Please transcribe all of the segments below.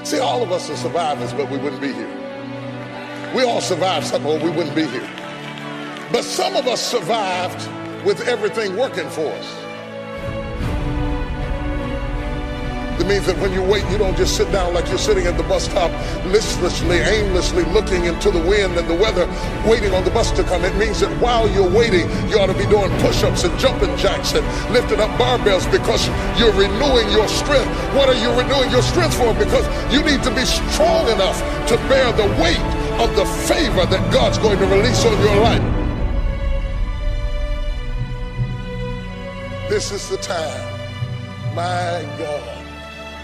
See, all of us are survivors, but we wouldn't be here. We all survived something or we wouldn't be here. But some of us survived with everything working for us. It means that when you wait, you don't just sit down like you're sitting at the bus stop listlessly, aimlessly looking into the wind and the weather, waiting on the bus to come. It means that while you're waiting, you ought to be doing push-ups and jumping jacks and lifting up barbells because you're renewing your strength. What are you renewing your strength for? Because you need to be strong enough to bear the weight of the favor that God's going to release on your life. This is the time. My God.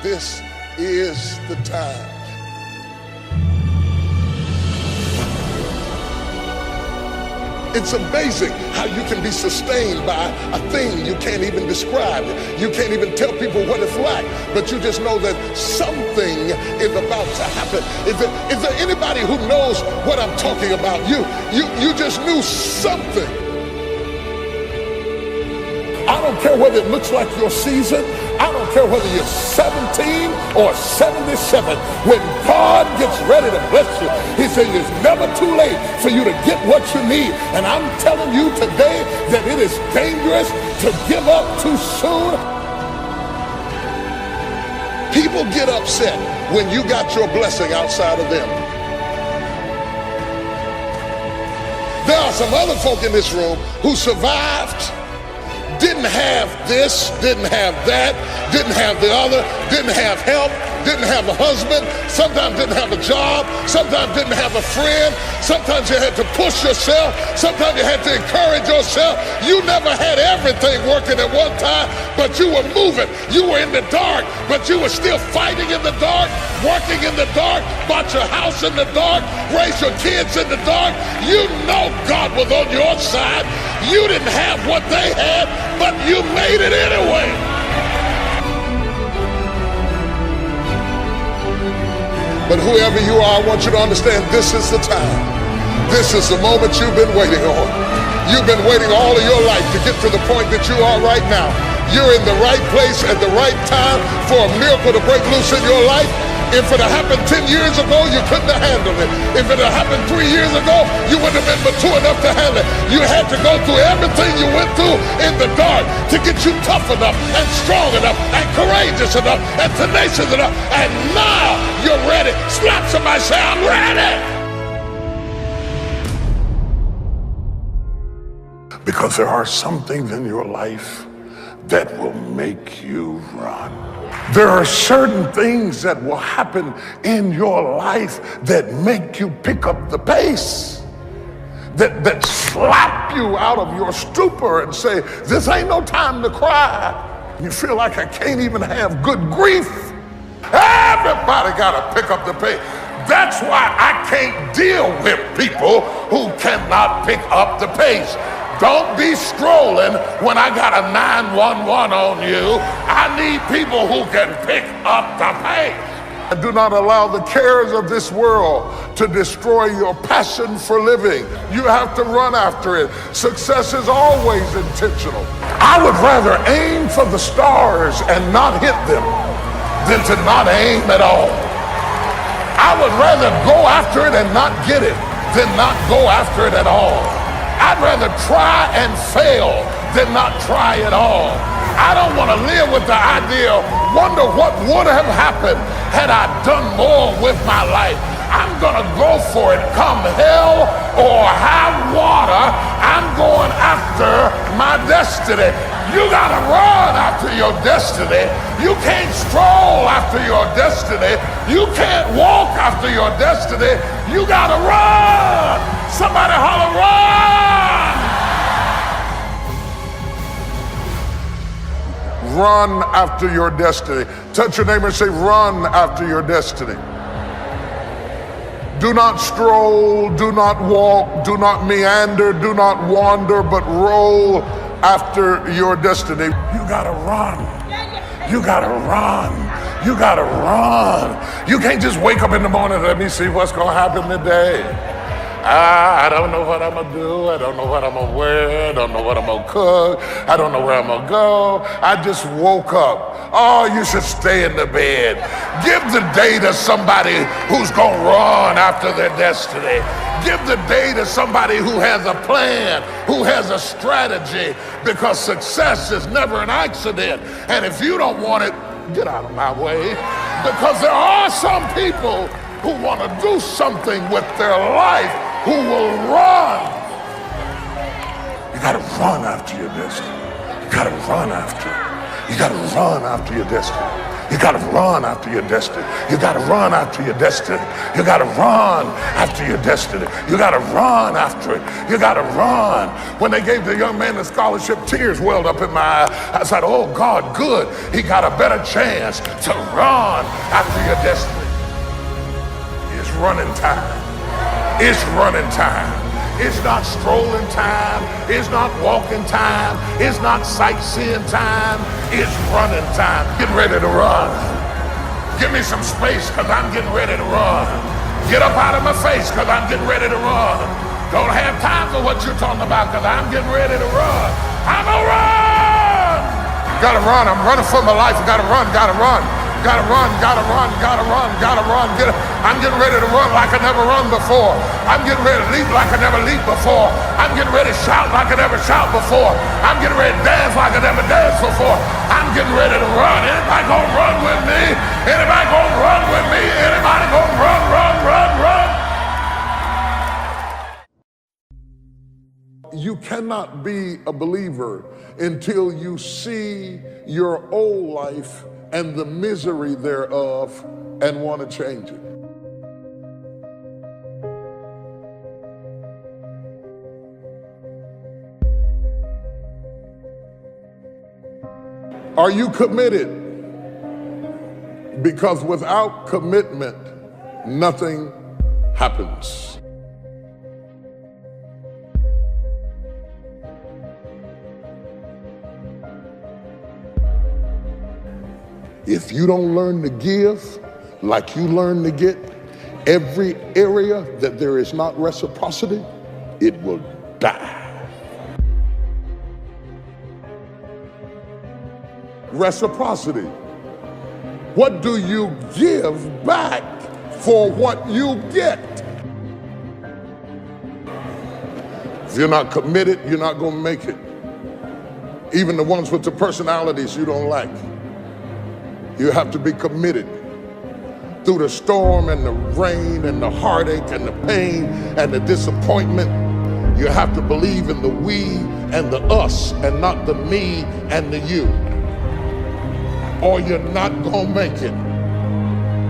This is the time. It's amazing how you can be sustained by a thing you can't even describe. You can't even tell people what it's like, but you just know that something is about to happen. Is there anybody who knows what I'm talking about? You just knew something. I don't care whether it looks like your season. I don't care whether you're 17 or 77. When God gets ready to bless you, he says it's never too late for you to get what you need. And I'm telling you today that it is dangerous to give up too soon. People get upset when you got your blessing outside of them. There are some other folk in this room who survived, didn't have this, didn't have that, didn't have the other, didn't have help, didn't have a husband, sometimes didn't have a job, sometimes didn't have a friend, sometimes you had to push yourself, sometimes you had to encourage yourself. You never had everything working at one time, but you were moving. You were in the dark, but you were still fighting in the dark, working in the dark, bought your house in the dark, raised your kids in the dark. You know God was on your side. You didn't have what they had, but you made it anyway. But whoever you are, I want you to understand this is the time. This is the moment you've been waiting on. You've been waiting all of your life to get to the point that you are right now. You're in the right place at the right time for a miracle to break loose in your life. If it had happened 10 years ago, you couldn't have handled it. If it had happened 3 years ago, you wouldn't have been mature enough to handle it. You had to go through everything you went through in the dark to get you tough enough and strong enough and courageous enough and tenacious enough. And now you're ready. Slap somebody, say, I'm ready. Because there are some things in your life that will make you run. There are certain things that will happen in your life that make you pick up the pace, that slap you out of your stupor and say, this ain't no time to cry. You feel like I can't even have good grief. Everybody got to pick up the pace. That's why I can't deal with people who cannot pick up the pace. Don't be strolling when I got a 911 on you. I need people who can pick up the pace. Do not allow the cares of this world to destroy your passion for living. You have to run after it. Success is always intentional. I would rather aim for the stars and not hit them than to not aim at all. I would rather go after it and not get it than not go after it at all. I'd rather try and fail than not try at all. I don't want to live with the idea, wonder what would have happened had I done more with my life. I'm going to go for it, come hell or high water. I'm going after my destiny. You got to run after your destiny. You can't stroll after your destiny. You can't walk after your destiny. You got to run. Somebody holler, run! Run after your destiny. Touch your neighbor and say, run after your destiny. Do not stroll, do not walk, do not meander, do not wander, but roll after your destiny. You gotta run. You gotta run. You gotta run. You can't just wake up in the morning and let me see what's gonna happen today. I don't know what I'm gonna do. I don't know what I'm gonna wear. I don't know what I'm gonna cook. I don't know where I'm gonna go. I just woke up. Oh, you should stay in the bed. Give the day to somebody who's gonna run after their destiny. Give the day to somebody who has a plan, who has a strategy, because success is never an accident. And if you don't want it, get out of my way. Because there are some people who want to do something with their life, who will run. You got to run after your destiny. You got to run after it. You got to run after your destiny. You got to run after your destiny. You got to run after your destiny. You got to run after your destiny. You got to run after it. You got to run. When they gave the young man the scholarship, tears welled up in my eye. I said, oh God, good. He got a better chance to run after your destiny. It's running time. It's running time. It's not strolling time. It's not walking time. It's not sightseeing time. It's running time. Get ready to run. Give me some space because I'm getting ready to run. Get up out of my face because I'm getting ready to run. Don't have time for what you're talking about because I'm getting ready to run. I'm gonna run. Gotta run. I'm running for my life. Gotta run. Gotta run. Gotta run, gotta run, gotta run, gotta run. I'm getting ready to run like I never run before. I'm getting ready to leap like I never leaped before. I'm getting ready to shout like I never shout before. I'm getting ready to dance like I never danced before. I'm getting ready to run. Anybody gonna run with me? Anybody gonna run with me? Anybody gonna run, run, run, run? You cannot be a believer until you see your old life and the misery thereof and want to change it. Are you committed? Because without commitment, nothing happens. If you don't learn to give like you learn to get, every area that there is not reciprocity, it will die. Reciprocity. What do you give back for what you get? If you're not committed, you're not going to make it. Even the ones with the personalities you don't like. You have to be committed through the storm and the rain and the heartache and the pain and the disappointment. You have to believe in the we and the us and not the me and the you, or you're not gonna make it.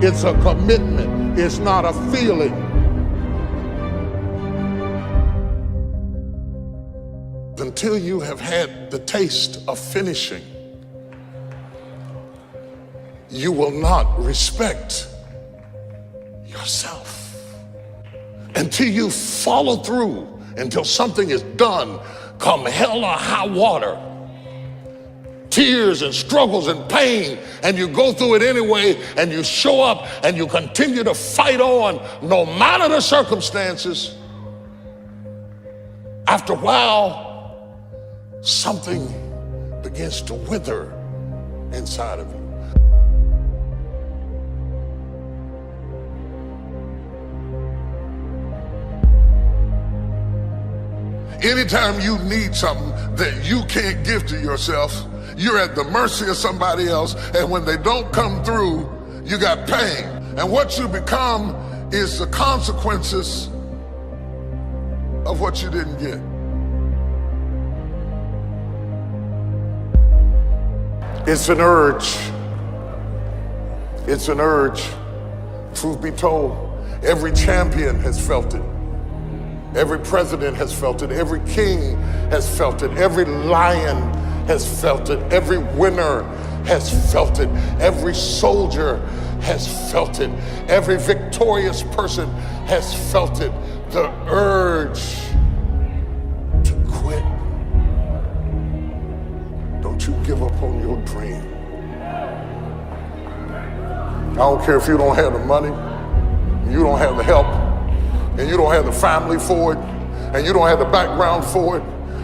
It's a commitment. It's not a feeling. Until you have had the taste of finishing, you will not respect yourself. Until you follow through, until something is done, come hell or high water, tears and struggles and pain, and you go through it anyway, and you show up and you continue to fight on no matter the circumstances. After a while, something begins to wither inside of you. Anytime you need something that you can't give to yourself, you're at the mercy of somebody else, and when they don't come through, you got pain. And what you become is the consequences of what you didn't get. It's an urge. It's an urge. Truth be told, every champion has felt it. Every president has felt it. Every king has felt it. Every lion has felt it. Every winner has felt it. Every soldier has felt it. Every victorious person has felt it. The urge to quit. Don't you give up on your dream. I don't care if you don't have the money, you don't have the help, and you don't have the family for it, and you don't have the background for it,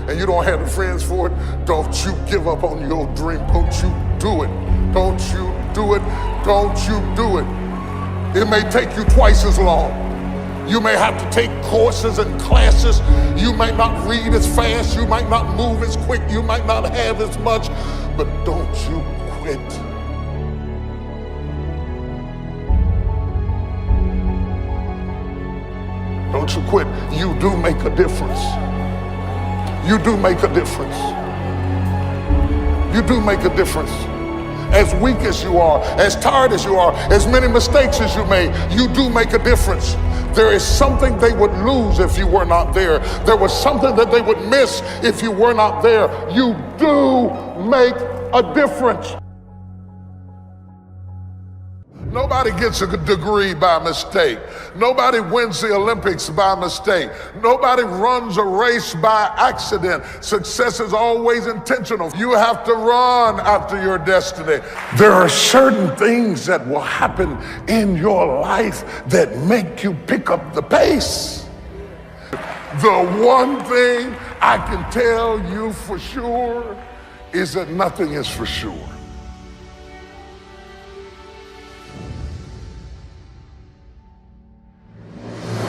and you don't have the friends for it, don't you give up on your dream. Don't you do it. Don't you do it. Don't you do it. It may take you twice as long. You may have to take courses and classes. You might not read as fast. You might not move as quick. You might not have as much, but don't you quit. Don't you quit. You do make a difference. You do make a difference. You do make a difference. As weak as you are, as tired as you are, as many mistakes as you made, you do make a difference. There is something they would lose if you were not there. There was something that they would miss if you were not there. You do make a difference. Nobody gets a degree by mistake. Nobody wins the Olympics by mistake. Nobody runs a race by accident. Success is always intentional. You have to run after your destiny. There are certain things that will happen in your life that make you pick up the pace. The one thing I can tell you for sure is that nothing is for sure.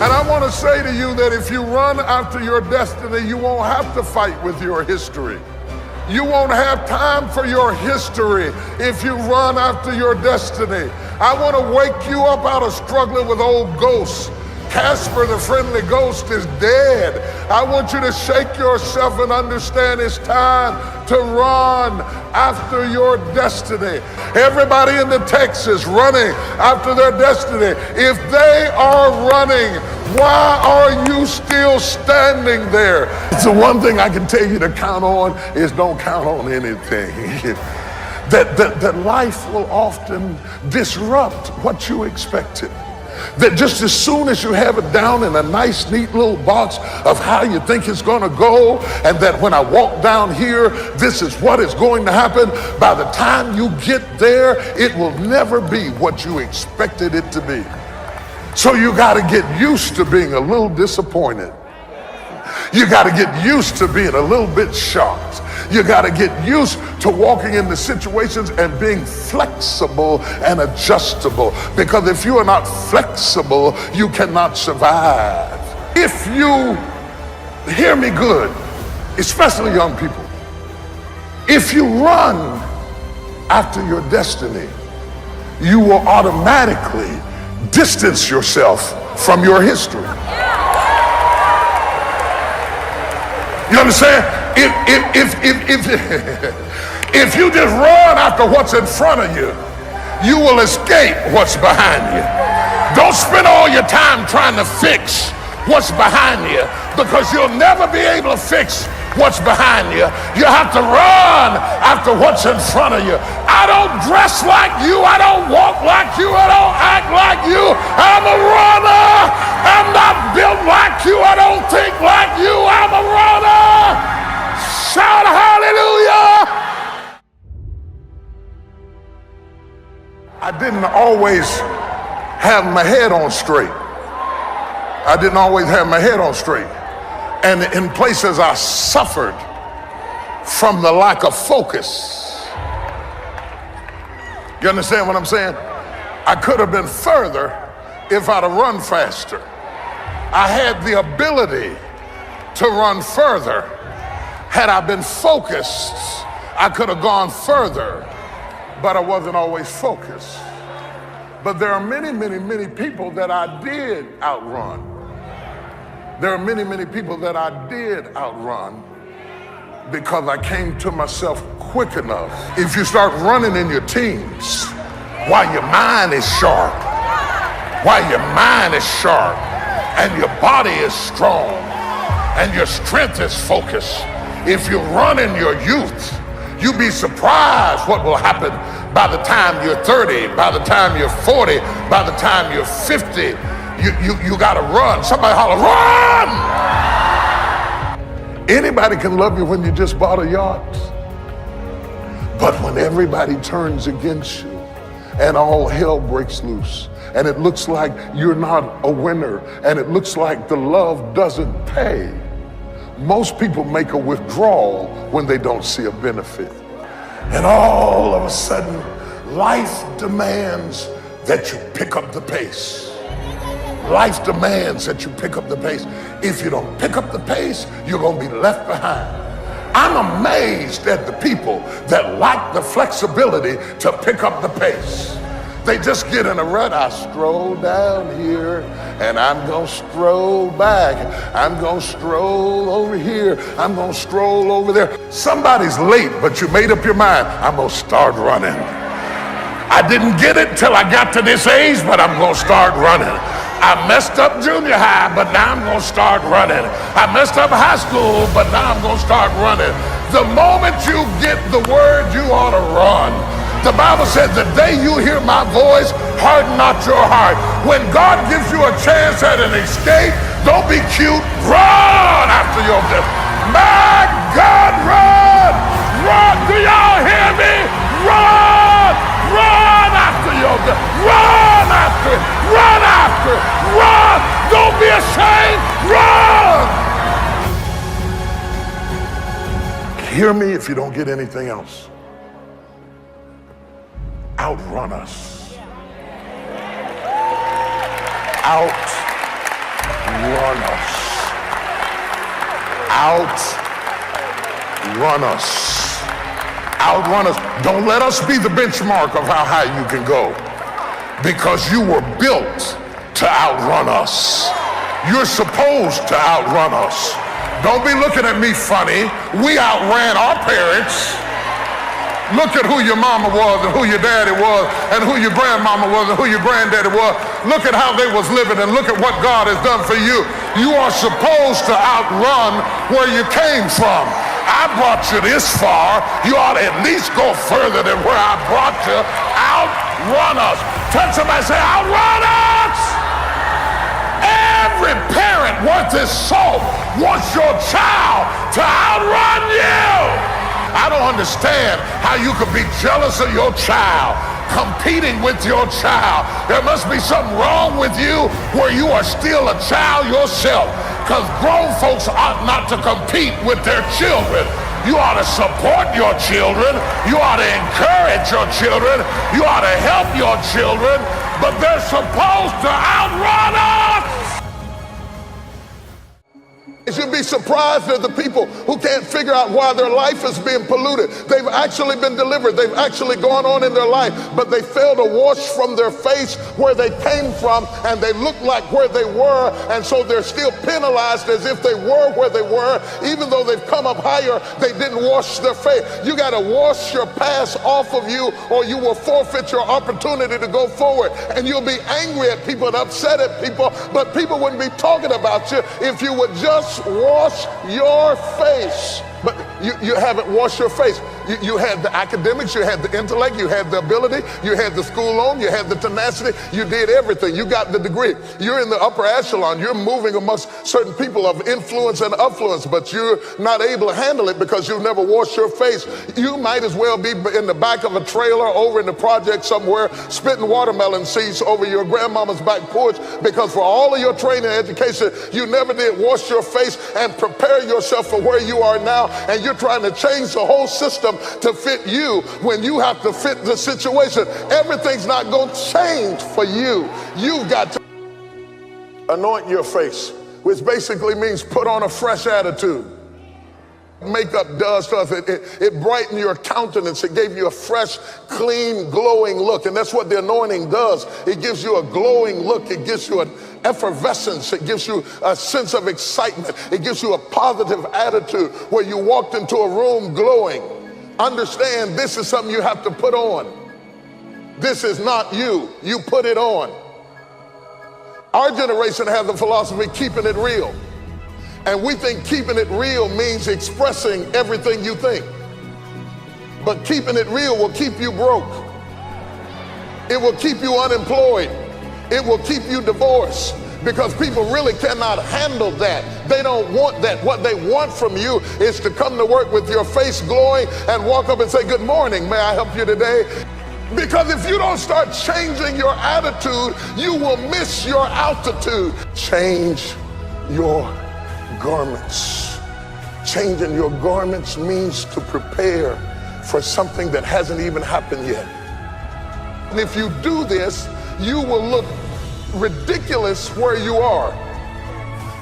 And I want to say to you that if you run after your destiny, you won't have to fight with your history. You won't have time for your history if you run after your destiny. I want to wake you up out of struggling with old ghosts. Casper the friendly ghost is dead. I want you to shake yourself and understand it's time to run after your destiny. Everybody in the text is running after their destiny. If they are running, why are you still standing there? It's the one thing I can tell you to count on is don't count on anything. that life will often disrupt what you expected. That just as soon as you have it down in a nice, neat little box of how you think it's going to go, and that when I walk down here, this is what is going to happen, by the time you get there, it will never be what you expected it to be. So you got to get used to being a little disappointed. You got to get used to being a little bit shocked. You got to get used to walking into situations and being flexible and adjustable. Because if you are not flexible, you cannot survive. If you hear me good, especially young people, if you run after your destiny, you will automatically distance yourself from your history. You understand? If you just run after what's in front of you, you will escape what's behind you. Don't spend all your time trying to fix what's behind you, because you'll never be able to fix what's behind you. You have to run after what's in front of you. I don't dress like you. I don't walk like you. I don't act like you. I'm a runner. I'm not built like you. I don't think like you. I'm a runner. Shout hallelujah. I didn't always have my head on straight. I didn't always have my head on straight. And in places I suffered from the lack of focus. You understand what I'm saying? I could have been further if I'd have run faster. I had the ability to run further. Had I been focused, I could have gone further, but I wasn't always focused. But there are many, many, many people that I did outrun. There are many, many people that I did outrun because I came to myself quick enough. If you start running in your teens while your mind is sharp, and your body is strong, and your strength is focused, if you run in your youth, you'd be surprised what will happen by the time you're 30, by the time you're 40, by the time you're 50. You gotta run. Somebody holler, run! Anybody can love you when you just bought a yacht. But when everybody turns against you and all hell breaks loose, and it looks like you're not a winner, and it looks like the love doesn't pay, most people make a withdrawal when they don't see a benefit. And all of a sudden, life demands that you pick up the pace. Life demands that you pick up the pace. If you don't pick up the pace, you're going to be left behind. I'm amazed at the people that lack the flexibility to pick up the pace. They just get in a rut. I stroll down here and I'm going to stroll back. I'm going to stroll over here. I'm going to stroll over there. Somebody's late, but you made up your mind. I'm going to start running. I didn't get it till I got to this age, but I'm going to start running. I messed up junior high, but now I'm going to start running. I messed up high school, but now I'm going to start running. The moment you get the word, you ought to run. The Bible said, the day you hear my voice, harden not your heart. When God gives you a chance at an escape, don't be cute. Run after your death. My God, run! Run! Do y'all hear me? Run! Run after your death. Run after it. Run after it. Run! Don't be ashamed. Run! Hear me if you don't get anything else. Outrun us. Outrun us. Outrun us. Outrun us. Don't let us be the benchmark of how high you can go, because you were built to outrun us. You're supposed to outrun us. Don't be looking at me funny. We outran our parents. Look at who your mama was and who your daddy was and who your grandmama was and who your granddaddy was. Look at how they was living and look at what God has done for you. You are supposed to outrun where you came from. I brought you this far. You ought to at least go further than where I brought you. Outrun us. Touch somebody, say, outrun us. Every parent worth his salt wants your child to outrun you. I don't understand how you could be jealous of your child, competing with your child. There must be something wrong with you where you are still a child yourself, because grown folks ought not to compete with their children. You ought to support your children. You ought to encourage your children. You ought to help your children, but they're supposed to outrun us. You'd be surprised at the people who can't figure out why their life is being polluted. They've actually been delivered. They've actually gone on in their life, but they fail to wash from their face where they came from, and they look like where they were, and so they're still penalized as if they were where they were. Even though they've come up higher, they didn't wash their face. You got to wash your past off of you, or you will forfeit your opportunity to go forward. And you'll be angry at people and upset at people, but people wouldn't be talking about you if you would just wash your face. But you haven't washed your face. You had the academics, you had the intellect, you had the ability, you had the school loan, you had the tenacity, you did everything. You got the degree. You're in the upper echelon. You're moving amongst certain people of influence and affluence, but you're not able to handle it because you've never washed your face. You might as well be in the back of a trailer over in the project somewhere, spitting watermelon seeds over your grandmama's back porch, because for all of your training and education, you never did wash your face and prepare yourself for where you are now. And you're trying to change the whole system to fit you when you have to fit the situation. Everything's not going to change for you. You've got to anoint your face, which basically means put on a fresh attitude. Makeup does stuff. It brightened your countenance. It gave you a fresh, clean, glowing look. And that's what the anointing does. It gives you a glowing look. It gives you an effervescence. It gives you a sense of excitement. It gives you a positive attitude where you walked into a room glowing. Understand, this is something you have to put on. This is not you. You put it on. Our generation has the philosophy, keeping it real. And we think keeping it real means expressing everything you think. But keeping it real will keep you broke. It will keep you unemployed. It will keep you divorced, because people really cannot handle that. They don't want that. What they want from you is to come to work with your face glowing and walk up and say, good morning, may I help you today? Because if you don't start changing your attitude, you will miss your altitude. Change your garments. Changing your garments means to prepare for something that hasn't even happened yet. And if you do this, you will look ridiculous where you are,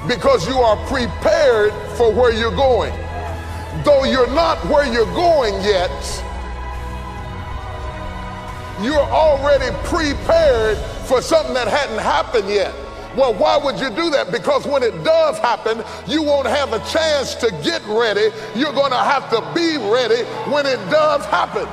because you are prepared for where you're going. Though you're not where you're going yet, you're already prepared for something that hadn't happened yet. Well, why would you do that? Because when it does happen, you won't have a chance to get ready. You're going to have to be ready when it does happen.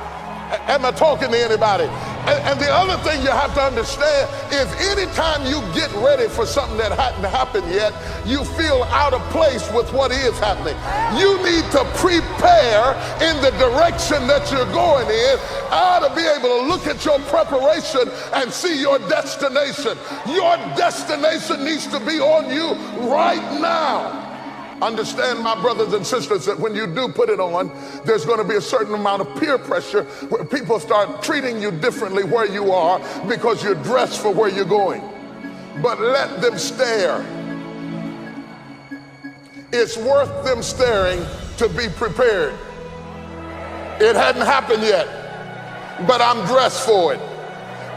Am I talking to anybody? And the other thing you have to understand is anytime you get ready for something that hadn't happened yet, you feel out of place with what is happening. You need to prepare in the direction that you're going in. I ought to be able to look at your preparation and see your destination. Your destination needs to be on you right now. Understand, my brothers and sisters, that when you do put it on, there's going to be a certain amount of peer pressure where people start treating you differently where you are because you're dressed for where you're going. But let them stare. It's worth them staring to be prepared. It hadn't happened yet, but I'm dressed for it.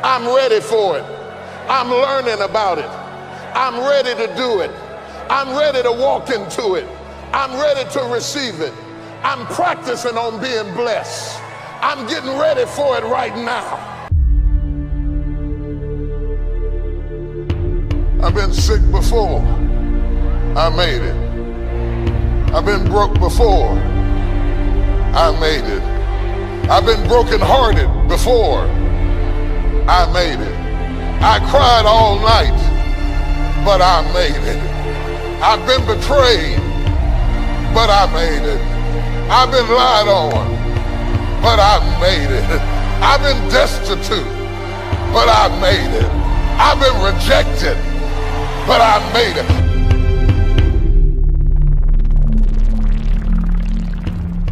I'm ready for it. I'm learning about it. I'm ready to do it. I'm ready to walk into it. I'm ready to receive it. I'm practicing on being blessed. I'm getting ready for it right now. I've been sick before. I made it. I've been broke before. I made it. I've been brokenhearted before. I made it. I cried all night, but I made it. I've been betrayed, but I made it. I've been lied on, but I made it. I've been destitute, but I made it. I've been rejected, but I made it.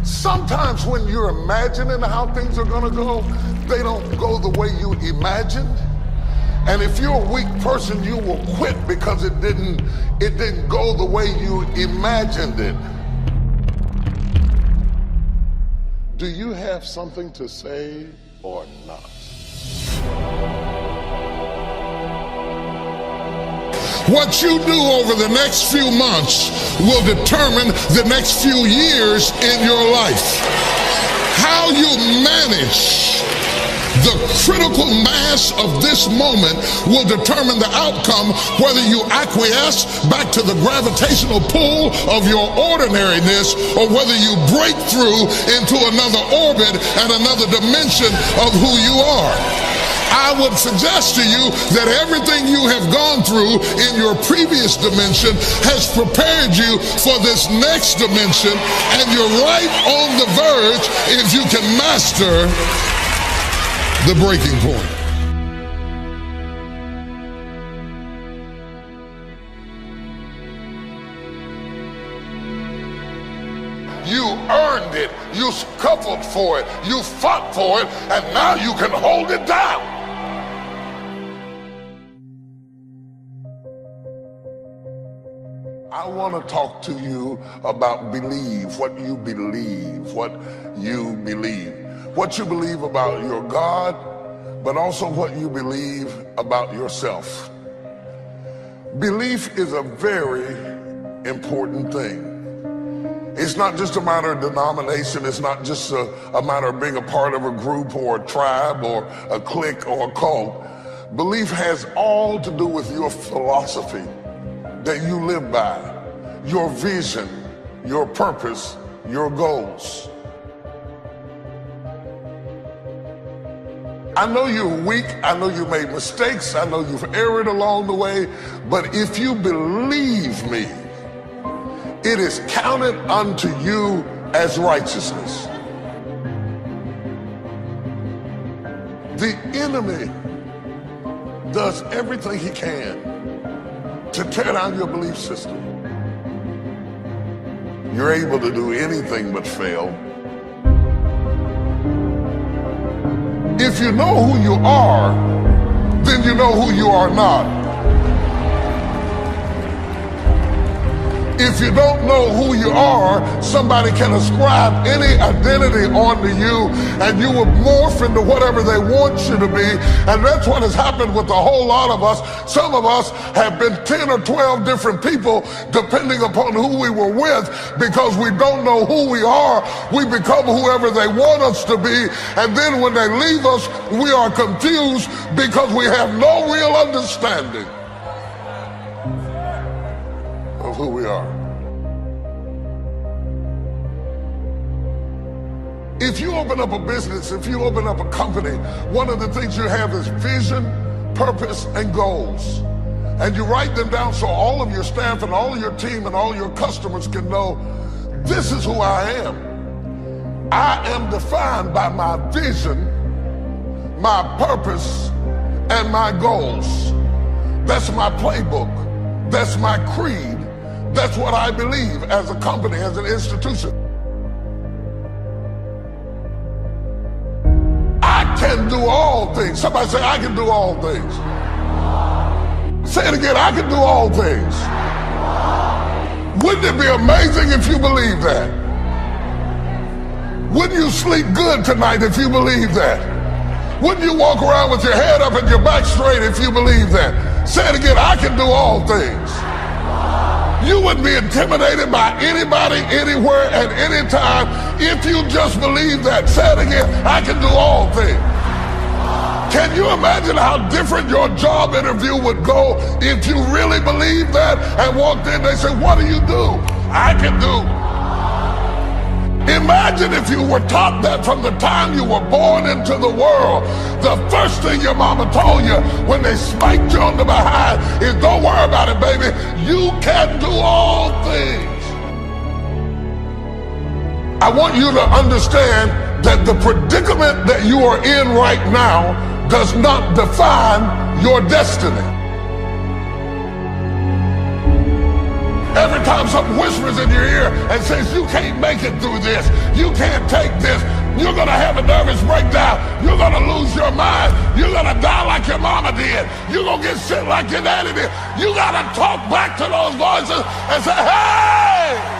Sometimes when you're imagining how things are going to go, they don't go the way you imagined. And if you're a weak person, you will quit because it didn't go the way you imagined it. Do you have something to say or not? What you do over the next few months will determine the next few years in your life. How you manage the critical mass of this moment will determine the outcome, whether you acquiesce back to the gravitational pull of your ordinariness or whether you break through into another orbit and another dimension of who you are. I would suggest to you that everything you have gone through in your previous dimension has prepared you for this next dimension, and you're right on the verge if you can master the breaking point. You earned it, you scuffled for it, you fought for it, and now you can hold it down. I want to talk to you about believe, what you believe, what you believe. What you believe about your God, but also what you believe about yourself. Belief is a very important thing. It's not just a matter of denomination. It's not just a matter of being a part of a group or a tribe or a clique or a cult. Belief has all to do with your philosophy that you live by, your vision, your purpose, your goals. I know you're weak, I know you made mistakes, I know you've erred along the way, but if you believe me, it is counted unto you as righteousness. The enemy does everything he can to tear down your belief system. You're able to do anything but fail. If you know who you are, then you know who you are not. If you don't know who you are, somebody can ascribe any identity onto you, and you will morph into whatever they want you to be. And that's what has happened with a whole lot of us. Some of us have been 10 or 12 different people depending upon who we were with, because we don't know who we are. We become whoever they want us to be, and then when they leave us, we are confused because we have no real understanding of who we are. If you open up a business, if you open up a company, one of the things you have is vision, purpose, and goals. And you write them down so all of your staff and all of your team and all your customers can know, this is who I am. I am defined by my vision, my purpose, and my goals. That's my playbook. That's my creed. That's what I believe as a company, as an institution. I can do all things. Somebody say, I can do all things. Say it again, I can do all things. Wouldn't it be amazing if you believe that? Wouldn't you sleep good tonight if you believe that? Wouldn't you walk around with your head up and your back straight if you believe that? Say it again, I can do all things. You wouldn't be intimidated by anybody, anywhere, at any time if you just believe that. Say it again, I can do all things. Can you imagine how different your job interview would go if you really believed that and walked in, they said, what do you do? I can do. Imagine if you were taught that from the time you were born into the world. The first thing your mama told you when they spiked you on the behind is, don't worry about it, baby. You can do all things. I want you to understand that the predicament that you are in right now does not define your destiny. Every time something whispers in your ear and says, you can't make it through this, you can't take this, you're gonna have a nervous breakdown, you're gonna lose your mind, you're gonna die like your mama did, you're gonna get sick like your daddy did, you gotta talk back to those voices and say, hey!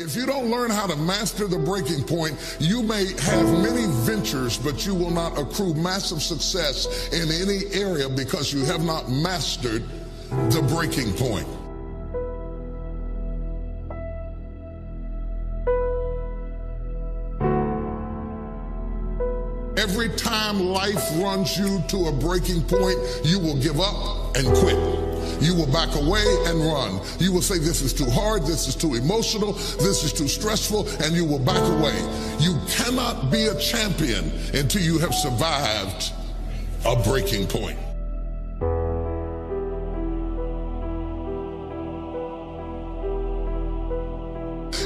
If you don't learn how to master the breaking point, you may have many ventures, but you will not accrue massive success in any area because you have not mastered the breaking point. Every time life runs you to a breaking point, you will give up and quit. You will back away and run. You will say, this is too hard, this is too emotional, this is too stressful, and you will back away. You cannot be a champion until you have survived a breaking point.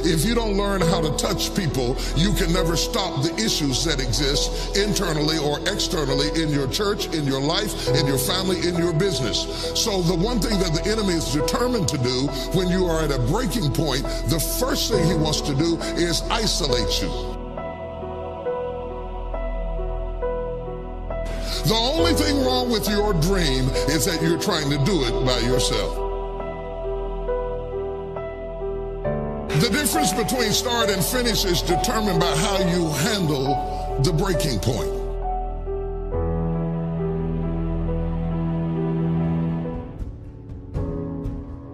If you don't learn how to touch people, you can never stop the issues that exist internally or externally in your church, in your life, in your family, in your business. So the one thing that the enemy is determined to do when you are at a breaking point, the first thing he wants to do is isolate you. The only thing wrong with your dream is that you're trying to do it by yourself. The difference between start and finish is determined by how you handle the breaking point.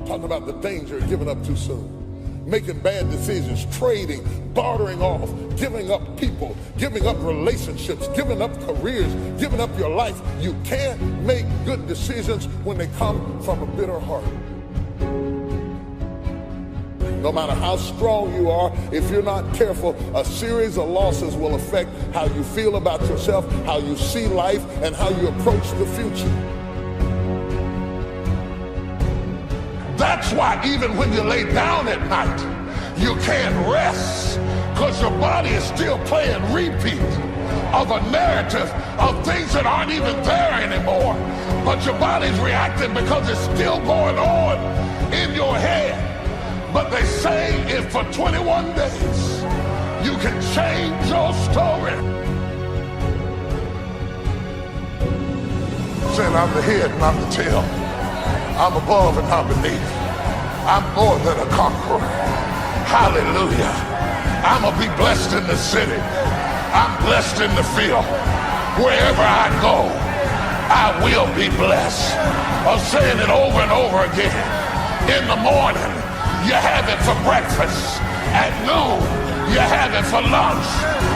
Talking about the danger of giving up too soon, making bad decisions, trading, bartering off, giving up people, giving up relationships, giving up careers, giving up your life. You can't make good decisions when they come from a bitter heart. No matter how strong you are, if you're not careful, a series of losses will affect how you feel about yourself, how you see life, and how you approach the future. That's why even when you lay down at night, you can't rest, because your body is still playing repeat of a narrative of things that aren't even there anymore. But your body's reacting because it's still going on in your head. But they say if for 21 days you can change your story. Saying I'm the head, not the tail. I'm above and not beneath. I'm more than a conqueror. Hallelujah. I'm going to be blessed in the city. I'm blessed in the field. Wherever I go, I will be blessed. I'm saying it over and over again. In the morning, you have it for breakfast. At noon, you have it for lunch.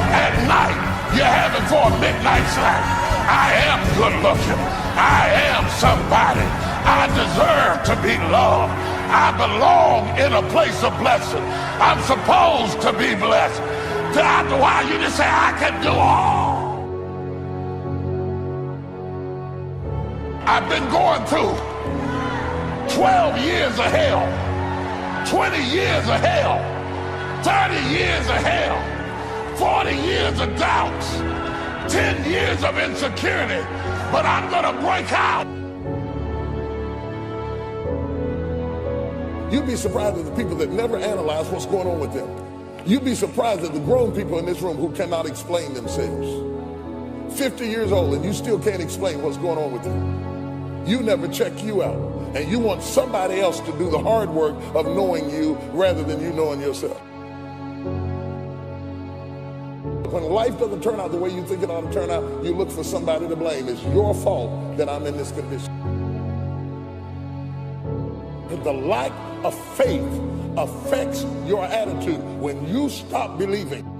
At night, you have it for a midnight snack. I am good looking. I am somebody. I deserve to be loved. I belong in a place of blessing. I'm supposed to be blessed. After a while, you just say, I can do all. I've been going through 12 years of hell, 20 years of hell, 30 years of hell, 40 years of doubts, 10 years of insecurity, but I'm gonna break out. You'd be surprised at the people that never analyze what's going on with them. You'd be surprised at the grown people in this room who cannot explain themselves. 50 years old and you still can't explain what's going on with you. You never check you out. And you want somebody else to do the hard work of knowing you rather than you knowing yourself. When life doesn't turn out the way you think it ought to turn out, you look for somebody to blame. It's your fault that I'm in this condition. The lack of faith affects your attitude when you stop believing.